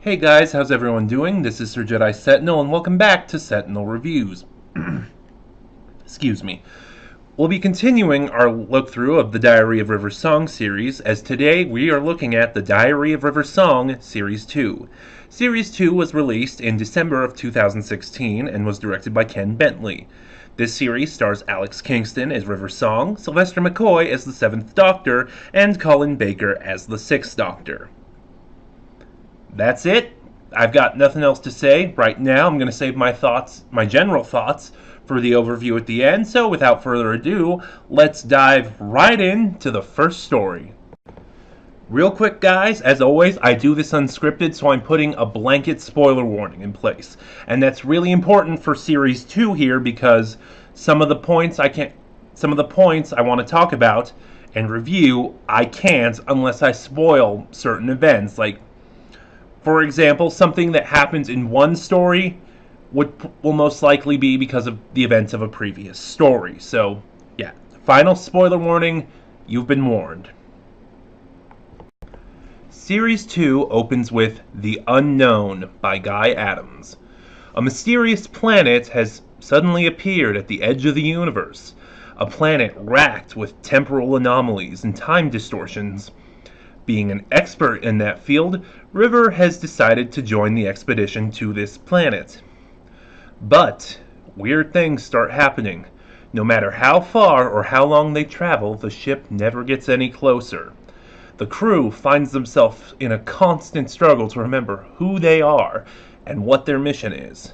Hey guys, how's everyone doing? This is Sir Jedi Sentinel, and welcome back to Sentinel Reviews. Excuse me. We'll be continuing our look through of the Diary of River Song series, as today we are looking at the Diary of River Song Series 2. Series 2 was released in December of 2016 and was directed by Ken Bentley. This series stars Alex Kingston as River Song, Sylvester McCoy as the 7th Doctor, and Colin Baker as the 6th Doctor. That's it. I've got nothing else to say right now. I'm going to save my general thoughts, for the overview at the end. So without further ado, let's dive right into the first story. Real quick, guys, as always, I do this unscripted, so I'm putting a blanket spoiler warning in place. And that's really important for Series 2 here because some of the points I want to talk about and review, I can't unless I spoil certain events. Like, for example, something that happens in one story will most likely be because of the events of a previous story. So, yeah, final spoiler warning, you've been warned. Series 2 opens with The Unknown by Guy Adams. A mysterious planet has suddenly appeared at the edge of the universe, a planet racked with temporal anomalies and time distortions. Being an expert in that field, River has decided to join the expedition to this planet. But weird things start happening. No matter how far or how long they travel, the ship never gets any closer. The crew finds themselves in a constant struggle to remember who they are and what their mission is.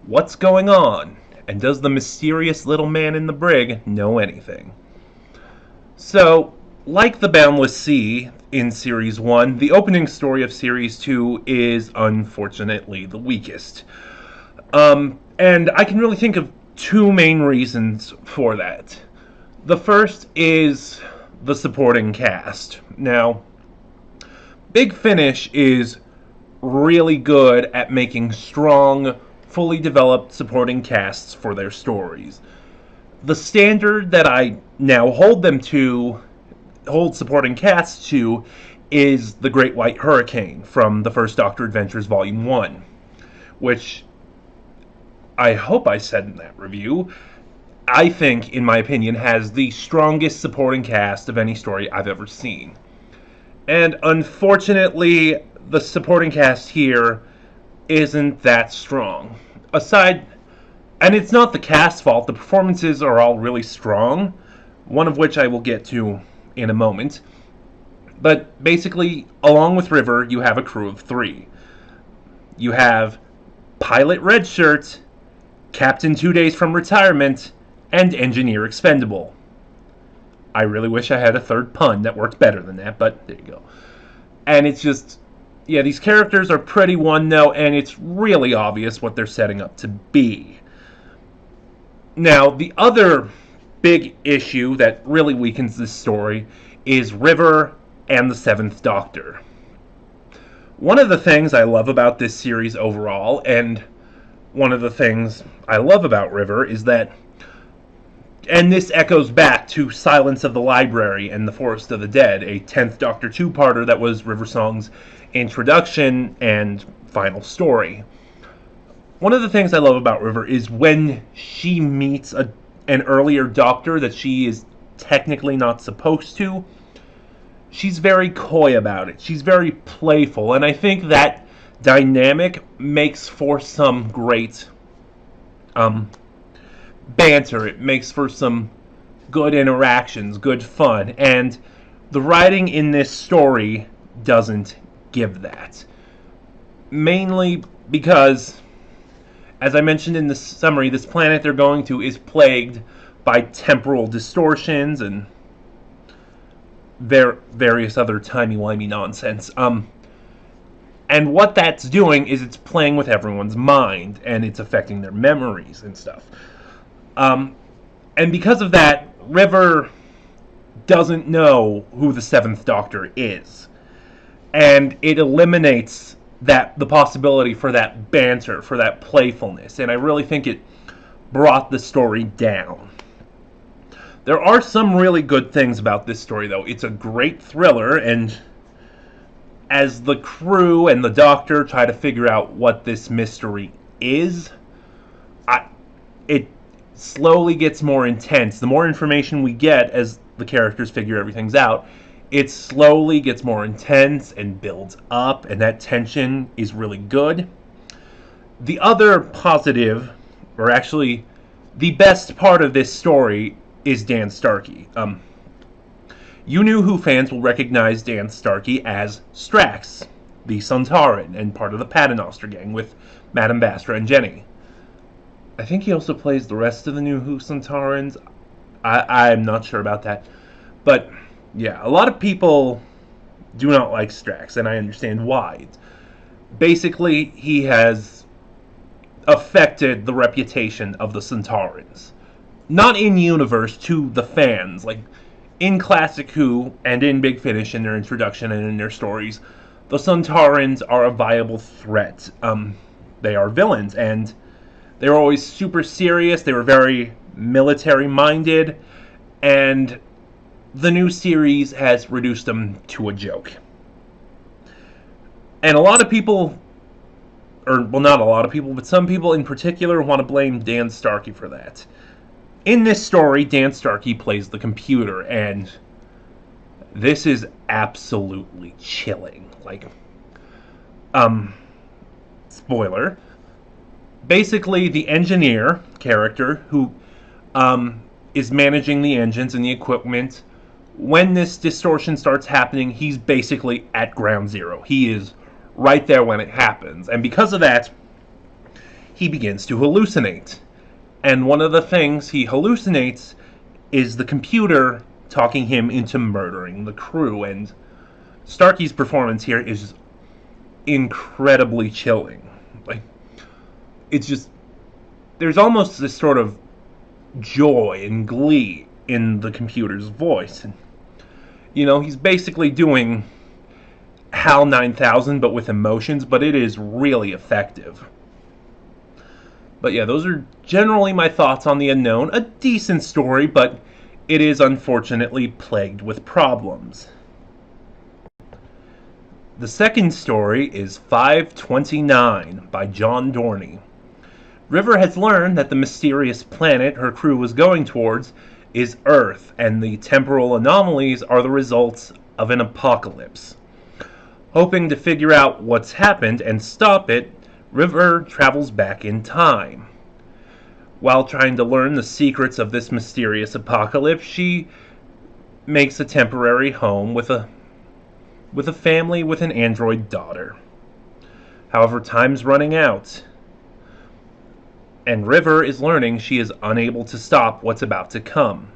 What's going on? And does the mysterious little man in the brig know anything? So, like the Boundless Sea in Series 1, the opening story of Series 2 is unfortunately the weakest. And I can really think of two main reasons for that. The first is the supporting cast. Now, Big Finish is really good at making strong, fully developed supporting casts for their stories. The standard that I now hold supporting casts to is The Great White Hurricane from the First Doctor Adventures Volume 1, which I hope I said in that review, I think, in my opinion, has the strongest supporting cast of any story I've ever seen. And unfortunately, the supporting cast here isn't that strong. And it's not the cast's fault, the performances are all really strong, one of which I will get to in a moment. But basically, along with River, you have a crew of 3. You have Pilot Redshirt, Captain 2 Days from Retirement, and Engineer Expendable. I really wish I had a third pun that worked better than that, but there you go. And it's just, yeah, these characters are pretty one-note, and it's really obvious what they're setting up to be. Now, the other big issue that really weakens this story is River and the 7th Doctor. One of the things I love about this series overall, and one of the things I love about River, is that, and this echoes back to Silence of the Library and The Forest of the Dead, a 10th Doctor two-parter that was River Song's introduction and final story. One of the things I love about River is when she meets an earlier Doctor that she is technically not supposed to, she's very coy about it. She's very playful, and I think that dynamic makes for some great banter. It makes for some good interactions, good fun, and the writing in this story doesn't give that. Mainly because, as I mentioned in the summary, this planet they're going to is plagued by temporal distortions and various other timey-wimey nonsense. And what that's doing is it's playing with everyone's mind, and it's affecting their memories and stuff. And because of that, River doesn't know who the 7th Doctor is. And it eliminates the possibility for that banter, for that playfulness. And I really think it brought the story down. There are some really good things about this story, though. It's a great thriller, and as the crew and the Doctor try to figure out what this mystery is, it slowly gets more intense. The more information we get as the characters figure everything out, it slowly gets more intense and builds up, and that tension is really good. The other positive, or actually the best part of this story, is Dan Starkey. You New Who fans will recognize Dan Starkey as Strax, the Sontaran, and part of the Paternoster gang with Madame Basra and Jenny. I think he also plays the rest of the New Who Sontarans. I'm not sure about that. But, yeah, a lot of people do not like Strax, and I understand why. Basically, he has affected the reputation of the Sontarans. Not in universe, to the fans. Like, in Classic Who and in Big Finish, in their introduction and in their stories, the Sontarans are a viable threat. They are villains, and they were always super serious. They were very military-minded, and the new series has reduced them to a joke. And a lot of people, or, well, not a lot of people, but some people in particular want to blame Dan Starkey for that. In this story, Dan Starkey plays the computer, and this is absolutely chilling. Like, spoiler. Basically, the engineer character who is managing the engines and the equipment, when this distortion starts happening, he's basically at ground zero. He is right there when it happens. And because of that, he begins to hallucinate. And one of the things he hallucinates is the computer talking him into murdering the crew. And Starkey's performance here is incredibly chilling. Like, it's just, there's almost this sort of joy and glee in the computer's voice. And, you know, he's basically doing HAL 9000 but with emotions, but it is really effective. But yeah, those are generally my thoughts on The Unknown. A decent story, but it is unfortunately plagued with problems. The second story is 529 by John Dorney. River has learned that the mysterious planet her crew was going towards is Earth, and the temporal anomalies are the results of an apocalypse. Hoping to figure out what's happened and stop it, River travels back in time. While trying to learn the secrets of this mysterious apocalypse, she makes a temporary home with a family with an android daughter. However, time's running out, and River is learning she is unable to stop what's about to come.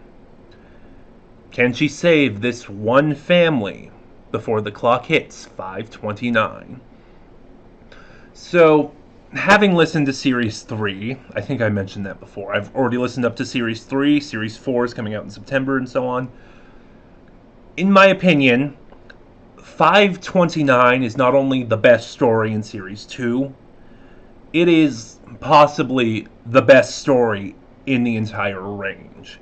Can she save this one family before the clock hits 5:29? So, having listened to Series 3, I think I mentioned that before. I've already listened up to Series 3, Series 4 is coming out in September, and so on. In my opinion, 529 is not only the best story in Series 2, it is possibly the best story in the entire range.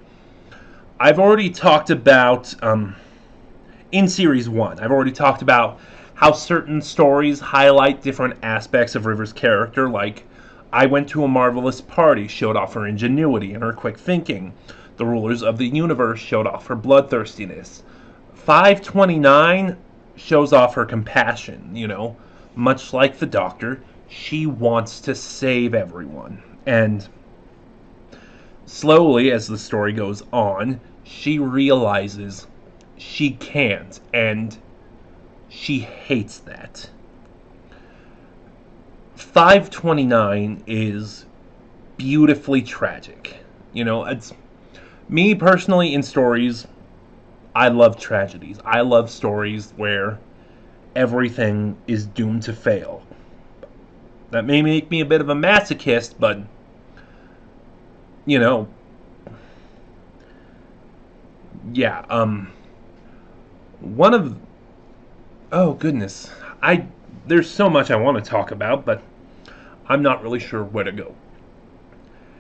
I've already talked about, in Series 1, I've already talked about how certain stories highlight different aspects of River's character, like I Went to a Marvelous Party showed off her ingenuity and her quick thinking. The Rulers of the Universe showed off her bloodthirstiness. 529 shows off her compassion, you know. Much like the Doctor, she wants to save everyone. And slowly, as the story goes on, she realizes she can't, and she hates that. 529 is beautifully tragic. You know, it's me personally in stories, I love tragedies. I love stories where everything is doomed to fail. That may make me a bit of a masochist, but you know, yeah, one of, oh goodness, there's so much I want to talk about, but I'm not really sure where to go.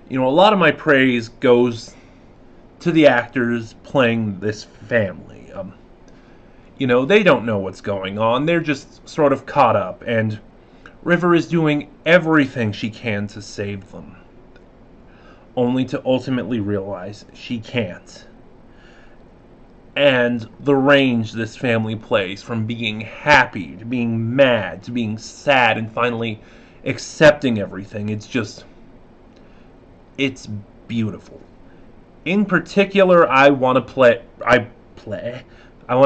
You know, a lot of my praise goes to the actors playing this family. They don't know what's going on. They're just sort of caught up, and River is doing everything she can to save them, only to ultimately realize she can't. And the range this family plays from being happy to being mad to being sad and finally accepting everything, it's beautiful. In particular, I want to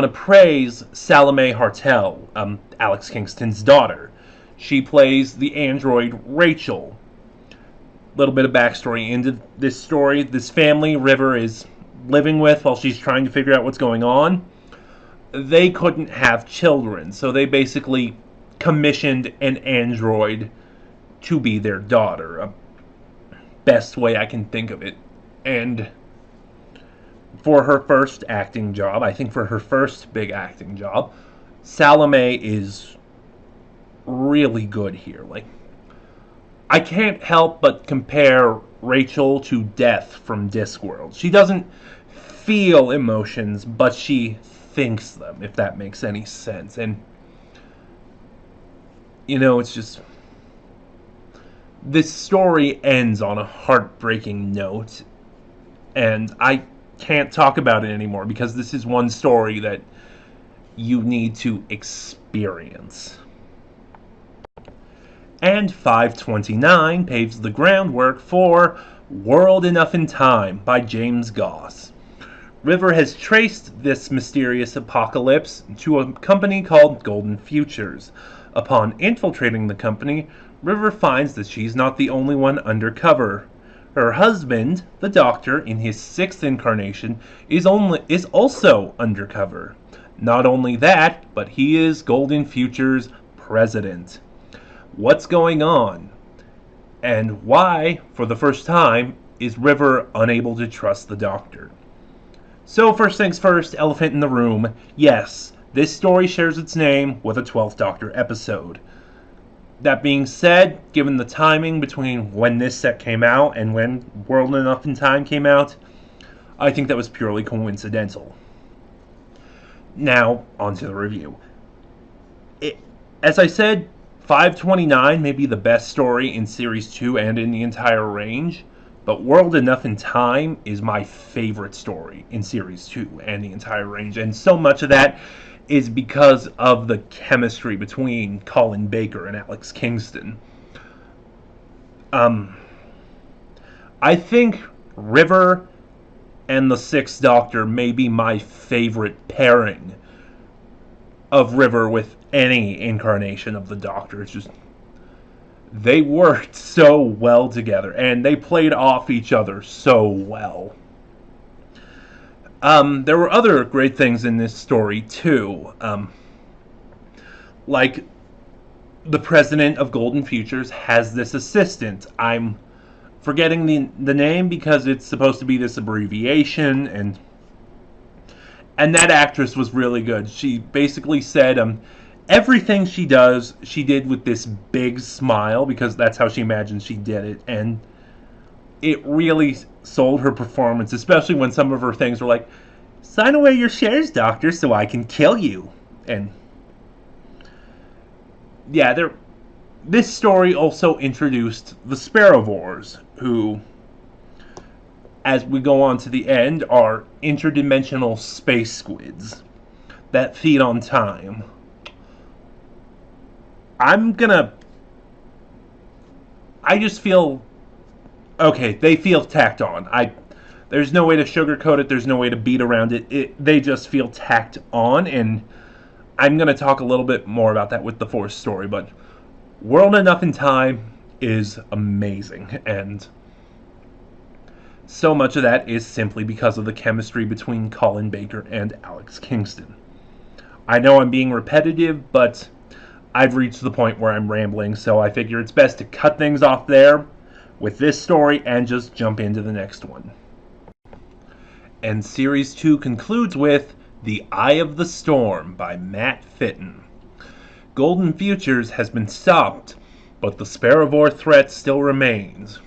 praise Salome Hartel, Alex Kingston's daughter. She plays the android Rachel. Little bit of backstory into this story. This family River is living with while she's trying to figure out what's going on. They couldn't have children, so they basically commissioned an android to be their daughter. Best way I can think of it. And for her first acting job, I think for her first big acting job, Salome is really good here. I can't help but compare Rachel to Death from Discworld. She doesn't feel emotions, but she thinks them, if that makes any sense. And, it's just... This story ends on a heartbreaking note, and I can't talk about it anymore because this is one story that you need to experience. And 529 paves the groundwork for World Enough in Time by James Goss. River has traced this mysterious apocalypse to a company called Golden Futures. Upon infiltrating the company, River finds that she's not the only one undercover. Her husband, the Doctor, in his 6th incarnation, is also undercover. Not only that, but he is Golden Futures' president. What's going on? And why, for the first time, is River unable to trust the Doctor? So first things first, elephant in the room. Yes, this story shares its name with a 12th Doctor episode. That being said, given the timing between when this set came out and when World Enough in Time came out, I think that was purely coincidental. Now, onto the review. As I said, 529 may be the best story in Series 2 and in the entire range, but World Enough in Time is my favorite story in Series 2 and the entire range, and so much of that is because of the chemistry between Colin Baker and Alex Kingston. I think River and the 6th Doctor may be my favorite pairing of River with any incarnation of the Doctor. It's just, they worked so well together, and they played off each other so well. There were other great things in this story, too. Like, the president of Golden Futures has this assistant. I'm forgetting the name because it's supposed to be this abbreviation, and that actress was really good. She basically said, everything she does, she did with this big smile, because that's how she imagined she did it, and it really sold her performance, especially when some of her things were like, sign away your shares, Doctor, so I can kill you. And yeah, this story also introduced the Sparrowvores, who, as we go on to the end, are interdimensional space squids that feed on time. I just feel, okay, they feel tacked on. There's no way to sugarcoat it, there's no way to beat around it. They just feel tacked on, and I'm going to talk a little bit more about that with the 4th story, but World Enough in Time is amazing, and so much of that is simply because of the chemistry between Colin Baker and Alex Kingston. I know I'm being repetitive, but I've reached the point where I'm rambling, so I figure it's best to cut things off there with this story and just jump into the next one. And Series 2 concludes with The Eye of the Storm by Matt Fitton. Golden Futures has been stopped, but the Sparrowvore threat still remains.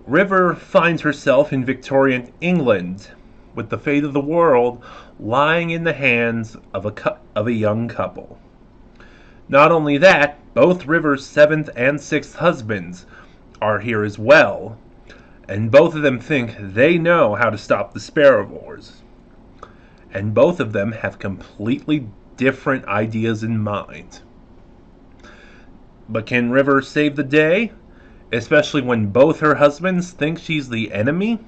River finds herself in Victorian England with the fate of the world lying in the hands of a young couple. Not only that, both River's seventh and sixth husbands are here as well, and both of them think they know how to stop the Sparrowvores. And both of them have completely different ideas in mind. But can River save the day? Especially when both her husbands think she's the enemy?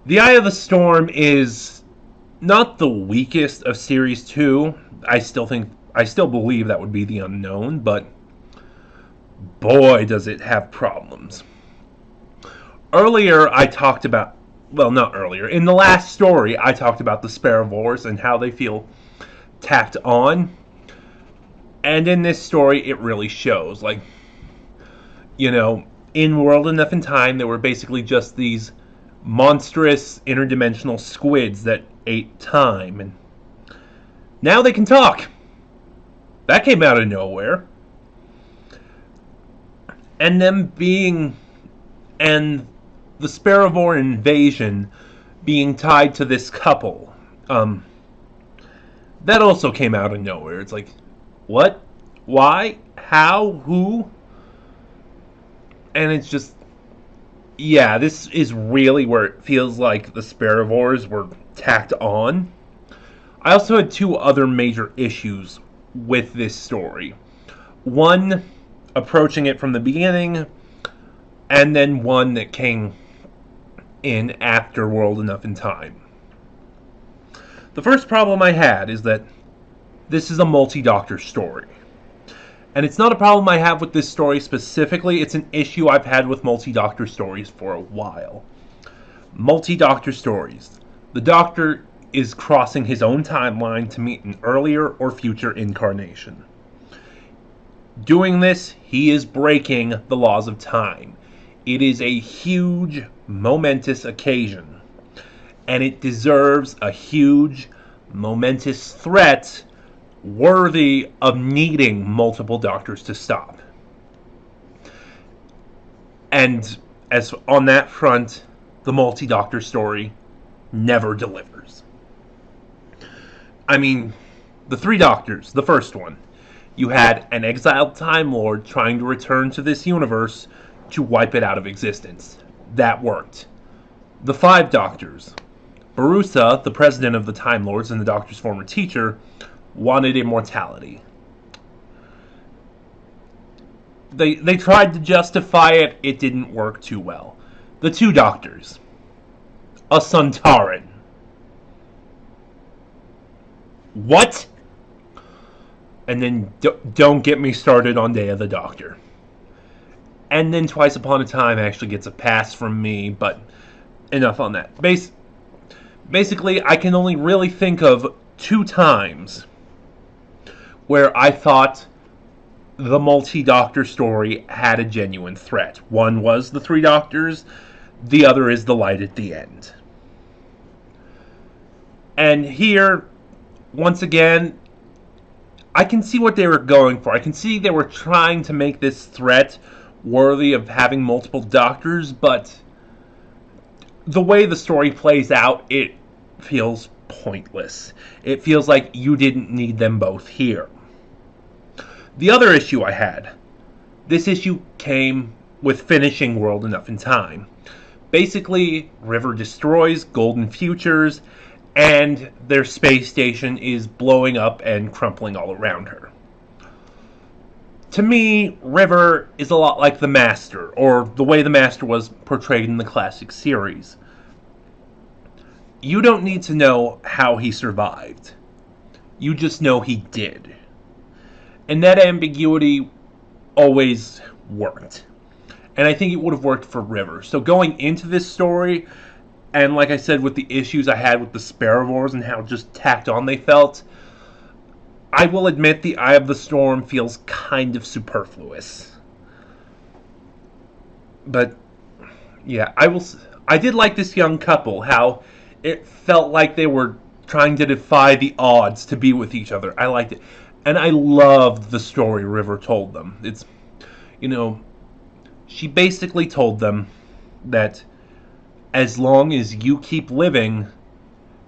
The Eye of the Storm is not the weakest of Series 2. I still believe that would be the unknown, but boy does it have problems. Earlier I talked about, well, not earlier, in the last story I talked about the Sparrowvores and how they feel tacked on. And in this story it really shows. Like, you know, in World Enough in Time, they were basically just these monstrous interdimensional squids that ate time, and now they can talk. That came out of nowhere. And the Sparrowvore invasion being tied to this couple, that also came out of nowhere. It's like, what? Why? How? Who? And it's just, yeah, this is really where it feels like the Sparrowvores were tacked on. I also had two other major issues with this story. One, approaching it from the beginning, and then one that came in after World Enough in Time. The first problem I had is that this is a multi-Doctor story. And it's not a problem I have with this story specifically, it's an issue I've had with multi-Doctor stories for a while. Multi-Doctor stories. The Doctor is crossing his own timeline to meet an earlier or future incarnation. Doing this, he is breaking the laws of time. It is a huge, momentous occasion. And it deserves a huge, momentous threat worthy of needing multiple Doctors to stop. And as on that front, the multi-Doctor story never delivers. I mean, the three Doctors, the first one, you had an exiled Time Lord trying to return to this universe to wipe it out of existence. That worked. The five Doctors, Barusa, the president of the Time Lords and the Doctor's former teacher, wanted immortality. They tried to justify it. It didn't work too well. The two Doctors. A Suntaran. What? And then don't get me started on Day of the Doctor. And then Twice Upon a Time actually gets a pass from me, but enough on that. Basically, I can only really think of two times where I thought the multi-Doctor story had a genuine threat. One was the three Doctors, the other is the light at the end. And here, once again, I can see what they were going for. I can see they were trying to make this threat worthy of having multiple Doctors, but the way the story plays out, it feels pointless. It feels like you didn't need them both here. The other issue I had, this issue came with finishing World Enough in Time. Basically, River destroys Golden Futures, and their space station is blowing up and crumpling all around her. To me, River is a lot like the Master, or the way the Master was portrayed in the classic series. You don't need to know how he survived. You just know he did. And that ambiguity always worked. And I think it would have worked for River. So going into this story, and like I said, with the issues I had with the Sparrowvores and how just tacked on they felt, I will admit the Eye of the Storm feels kind of superfluous. But yeah, I did like this young couple, how it felt like they were trying to defy the odds to be with each other. I liked it. And I loved the story River told them. It's, you know, she basically told them that As long as you keep living,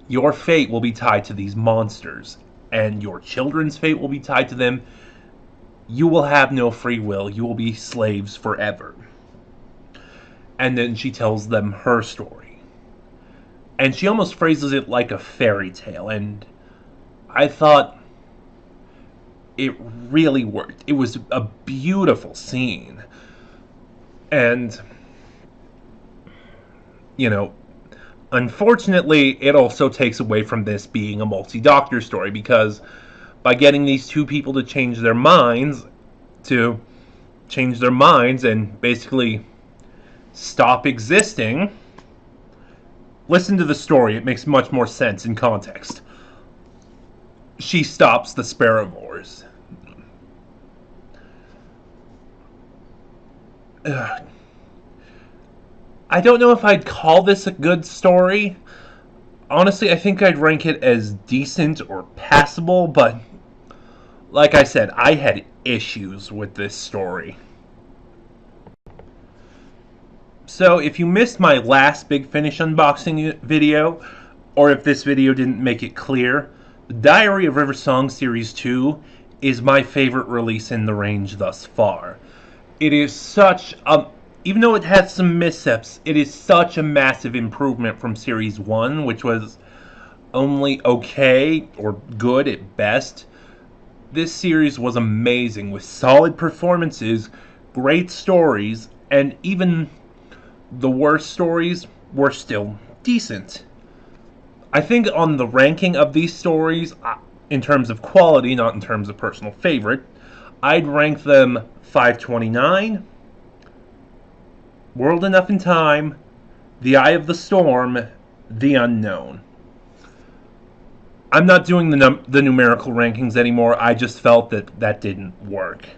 your fate will be tied to these monsters, and your children's fate will be tied to them. You will have no free will. You will be slaves forever. And then she tells them her story. And she almost phrases it like a fairy tale. And I thought it really worked. It was a beautiful scene. And, you know, unfortunately, it also takes away from this being a multi-doctor story, because by getting these two people to change their minds, and basically stop existing, listen to the story, it makes much more sense in context. She stops the Sparrowvores. I don't know if I'd call this a good story. Honestly, I think I'd rank it as decent or passable, but like I said, I had issues with this story. So if you missed my last Big Finish unboxing video, or if this video didn't make it clear, The Diary of River Song Series 2 is my favorite release in the range thus far. It is such a... Even though it has some missteps, it is such a massive improvement from Series 1, which was only okay or good at best. This series was amazing, with solid performances, great stories, and even the worst stories were still decent. I think on the ranking of these stories, in terms of quality, not in terms of personal favorite, I'd rank them 529, World Enough in Time, The Eye of the Storm, The Unknown. I'm not doing the numerical rankings anymore. I just felt that didn't work.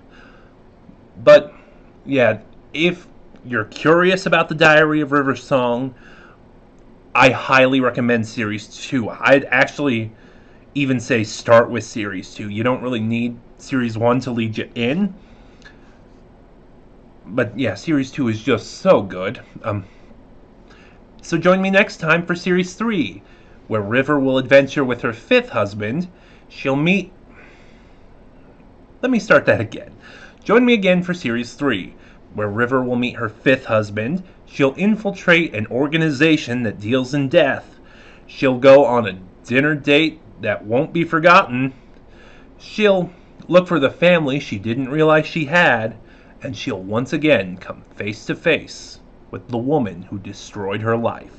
But, yeah, if you're curious about The Diary of River Song, I highly recommend Series 2. I'd actually even say start with Series 2. You don't really need Series 1 to lead you in. But yeah, Series 2 is just so good. So join me next time for Series 3, where River will adventure with her 5th husband. She'll meet... Let me start that again. Join me again for Series 3, where River will meet her 5th husband. She'll infiltrate an organization that deals in death. She'll go on a dinner date that won't be forgotten. She'll look for the family she didn't realize she had. And she'll once again come face to face with the woman who destroyed her life.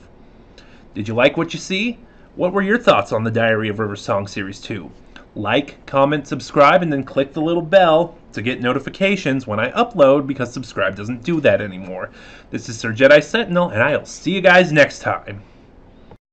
Did you like what you see? What were your thoughts on The Diary of River Song Series 2? Like, comment, subscribe, and then click the little bell to get notifications when I upload, because subscribe doesn't do that anymore. This is Sir Jedi Sentinel, and I'll see you guys next time.